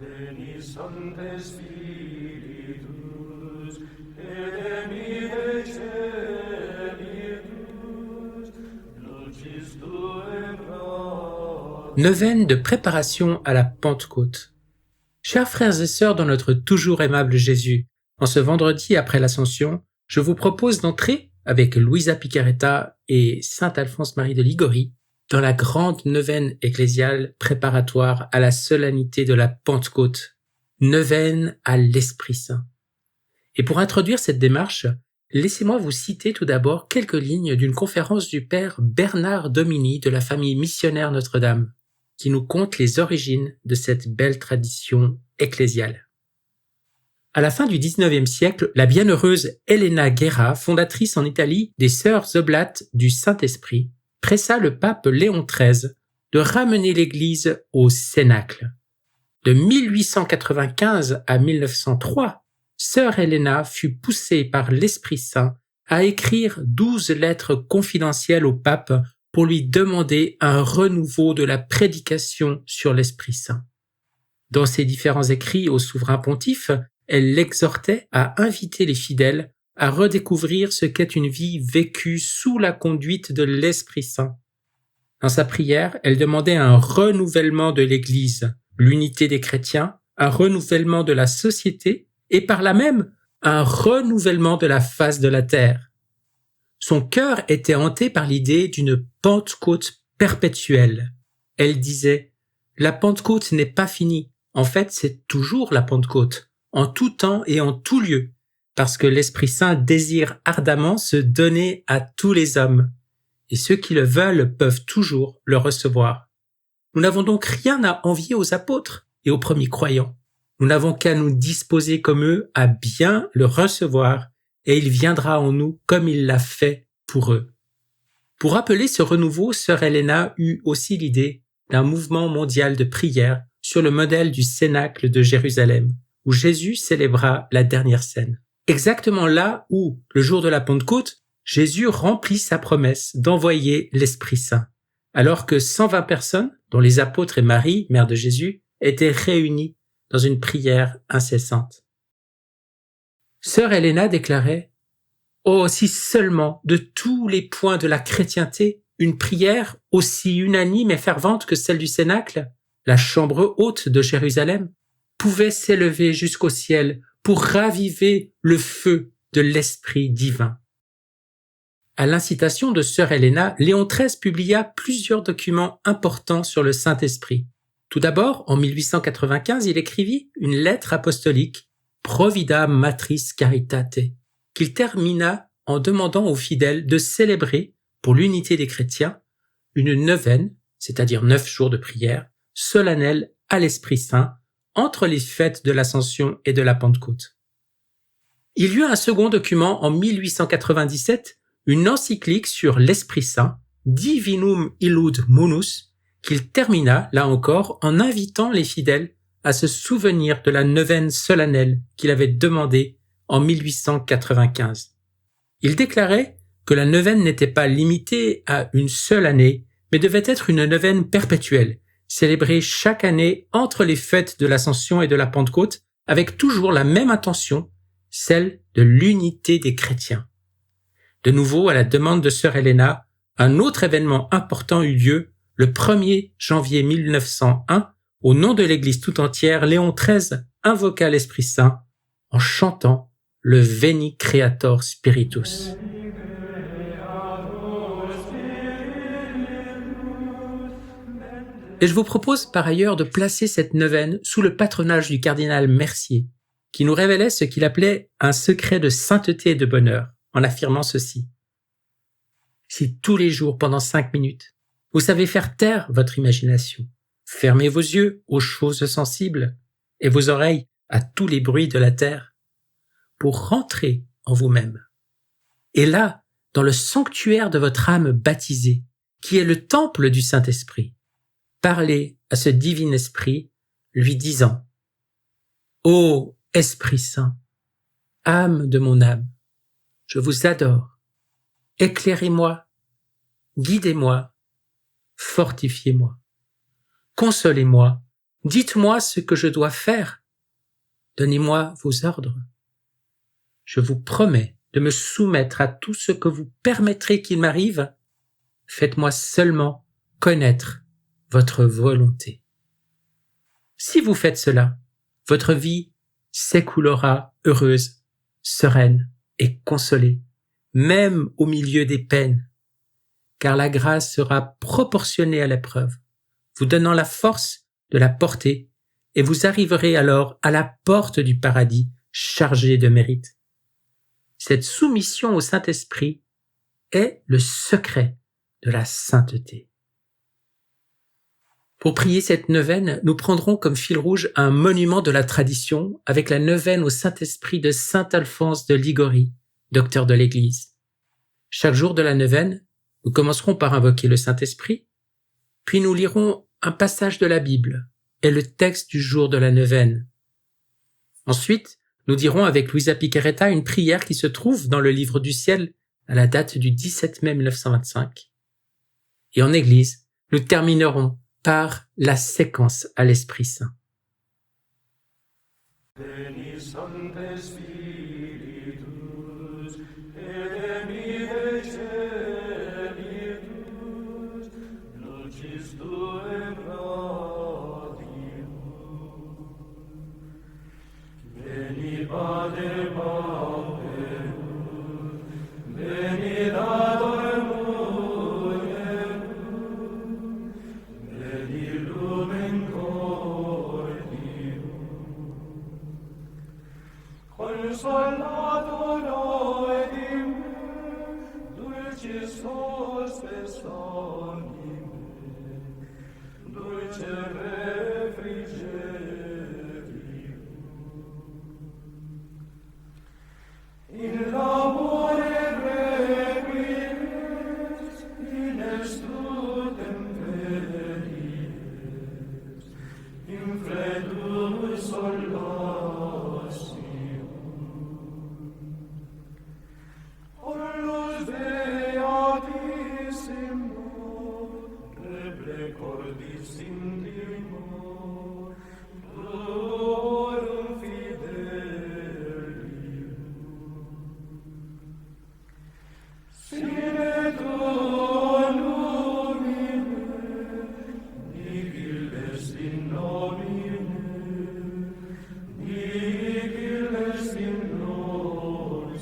Veni Sancte Spiritus, et mi Celitus, Lucis Tuae brata. Neuvaine de préparation à la Pentecôte. Chers frères et sœurs dans notre toujours aimable Jésus, en ce vendredi après l'Ascension, je vous propose d'entrer, avec Louisa Picaretta et saint Alphonse-Marie de Ligorie, dans la grande neuvaine ecclésiale préparatoire à la solennité de la Pentecôte, neuvaine à l'Esprit Saint. Et pour introduire cette démarche, laissez-moi vous citer tout d'abord quelques lignes d'une conférence du père Bernard Domini de la famille missionnaire Notre-Dame, qui nous conte les origines de cette belle tradition ecclésiale. À la fin du XIXe siècle, la bienheureuse Elena Guerra, fondatrice en Italie des Sœurs Oblates du Saint-Esprit, pressa le pape Léon XIII de ramener l'Église au Cénacle. De 1895 à 1903, Sœur Helena fut poussée par l'Esprit Saint à écrire 12 lettres confidentielles au pape pour lui demander un renouveau de la prédication sur l'Esprit Saint. Dans ses différents écrits au souverain pontife, elle l'exhortait à inviter les fidèles à redécouvrir ce qu'est une vie vécue sous la conduite de l'Esprit Saint. Dans sa prière, elle demandait un renouvellement de l'Église, l'unité des chrétiens, un renouvellement de la société et par là même un renouvellement de la face de la terre. Son cœur était hanté par l'idée d'une Pentecôte perpétuelle. Elle disait « La Pentecôte n'est pas finie, en fait c'est toujours la Pentecôte, en tout temps et en tout lieu, parce que l'Esprit Saint désire ardemment se donner à tous les hommes, et ceux qui le veulent peuvent toujours le recevoir. Nous n'avons donc rien à envier aux apôtres et aux premiers croyants. Nous n'avons qu'à nous disposer comme eux à bien le recevoir, et il viendra en nous comme il l'a fait pour eux. Pour rappeler ce renouveau, sœur Helena eut aussi l'idée d'un mouvement mondial de prière sur le modèle du Cénacle de Jérusalem, où Jésus célébra la dernière scène. Exactement là où, le jour de la Pentecôte, Jésus remplit sa promesse d'envoyer l'Esprit Saint, alors que 120 personnes, dont les apôtres et Marie, mère de Jésus, étaient réunies dans une prière incessante. Sœur Helena déclarait « Oh, si seulement, de tous les points de la chrétienté, une prière aussi unanime et fervente que celle du Cénacle, la chambre haute de Jérusalem, pouvait s'élever jusqu'au ciel pour raviver le feu de l'Esprit divin. » À l'incitation de sœur Helena, Léon XIII publia plusieurs documents importants sur le Saint-Esprit. Tout d'abord, en 1895, il écrivit une lettre apostolique, Provida Matris Caritate, qu'il termina en demandant aux fidèles de célébrer, pour l'unité des chrétiens, une neuvaine, c'est-à-dire 9 jours de prière, solennelle à l'Esprit Saint, entre les fêtes de l'Ascension et de la Pentecôte. Il y eut un second document en 1897, une encyclique sur l'Esprit Saint, Divinum Illud Munus, qu'il termina, là encore, en invitant les fidèles à se souvenir de la neuvaine solennelle qu'il avait demandée en 1895. Il déclarait que la neuvaine n'était pas limitée à une seule année, mais devait être une neuvaine perpétuelle, célébrée chaque année entre les fêtes de l'Ascension et de la Pentecôte, avec toujours la même intention, celle de l'unité des chrétiens. De nouveau, à la demande de sœur Helena, un autre événement important eut lieu le 1er janvier 1901. Au nom de l'Église tout entière, Léon XIII invoqua l'Esprit Saint en chantant le Veni Creator Spiritus. Et je vous propose par ailleurs de placer cette neuvaine sous le patronage du cardinal Mercier, qui nous révélait ce qu'il appelait un secret de sainteté et de bonheur, en affirmant ceci. Si tous les jours, pendant 5 minutes, vous savez faire taire votre imagination, fermez vos yeux aux choses sensibles et vos oreilles à tous les bruits de la terre, pour rentrer en vous-même. Et là, dans le sanctuaire de votre âme baptisée, qui est le temple du Saint-Esprit, parlez à ce divin esprit, lui disant « Ô Esprit Saint, âme de mon âme, je vous adore, éclairez-moi, guidez-moi, fortifiez-moi, consolez-moi Dites-moi ce que je dois faire. Donnez-moi vos ordres. Je vous promets de me soumettre à tout ce que vous permettrez qu'il m'arrive. Faites-moi seulement connaître votre volonté. Si vous faites cela, votre vie s'écoulera heureuse, sereine et consolée, même au milieu des peines, car la grâce sera proportionnée à l'épreuve, vous donnant la force de la porter, et vous arriverez alors à la porte du paradis chargé de mérite. Cette soumission au Saint-Esprit est le secret de la sainteté. Pour prier cette neuvaine, nous prendrons comme fil rouge un monument de la tradition avec la neuvaine au Saint-Esprit de saint Alphonse de Liguori, docteur de l'Église. Chaque jour de la neuvaine, nous commencerons par invoquer le Saint-Esprit, puis nous lirons un passage de la Bible et le texte du jour de la neuvaine. Ensuite, nous dirons avec Luisa Picaretta une prière qui se trouve dans le livre du ciel à la date du 17 mai 1925. Et en Église, nous terminerons par la séquence à l'Esprit Saint. Veni Sancte Spiritus, et mide celitus, lucis Tuae radium. Veni Pater Pauperum, veni Dator Mulierum, veni Lumen Cordium. Consolator oedim, dulcis hospes anime, dulce refrigerium. In labore requies, in estutem peries, in fredum solatium. Orlos beatissimo, reble cordis intimo, duorum fidelium. Sine tuo lumine, nihil est in nomine, nihil est in notium.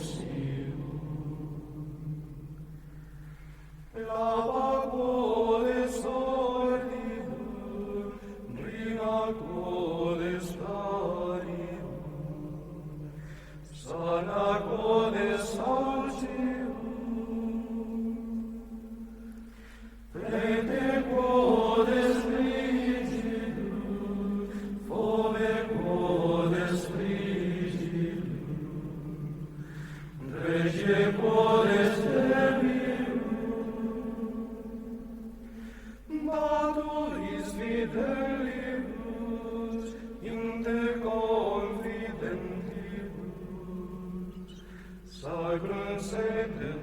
Lava codes ordidum, brina codes parium, sana codes saucium, plete codes frigidum, fome codes frigidum, rege codes tebium, maturis fidelibus, in te confidentibus, sacrum sedem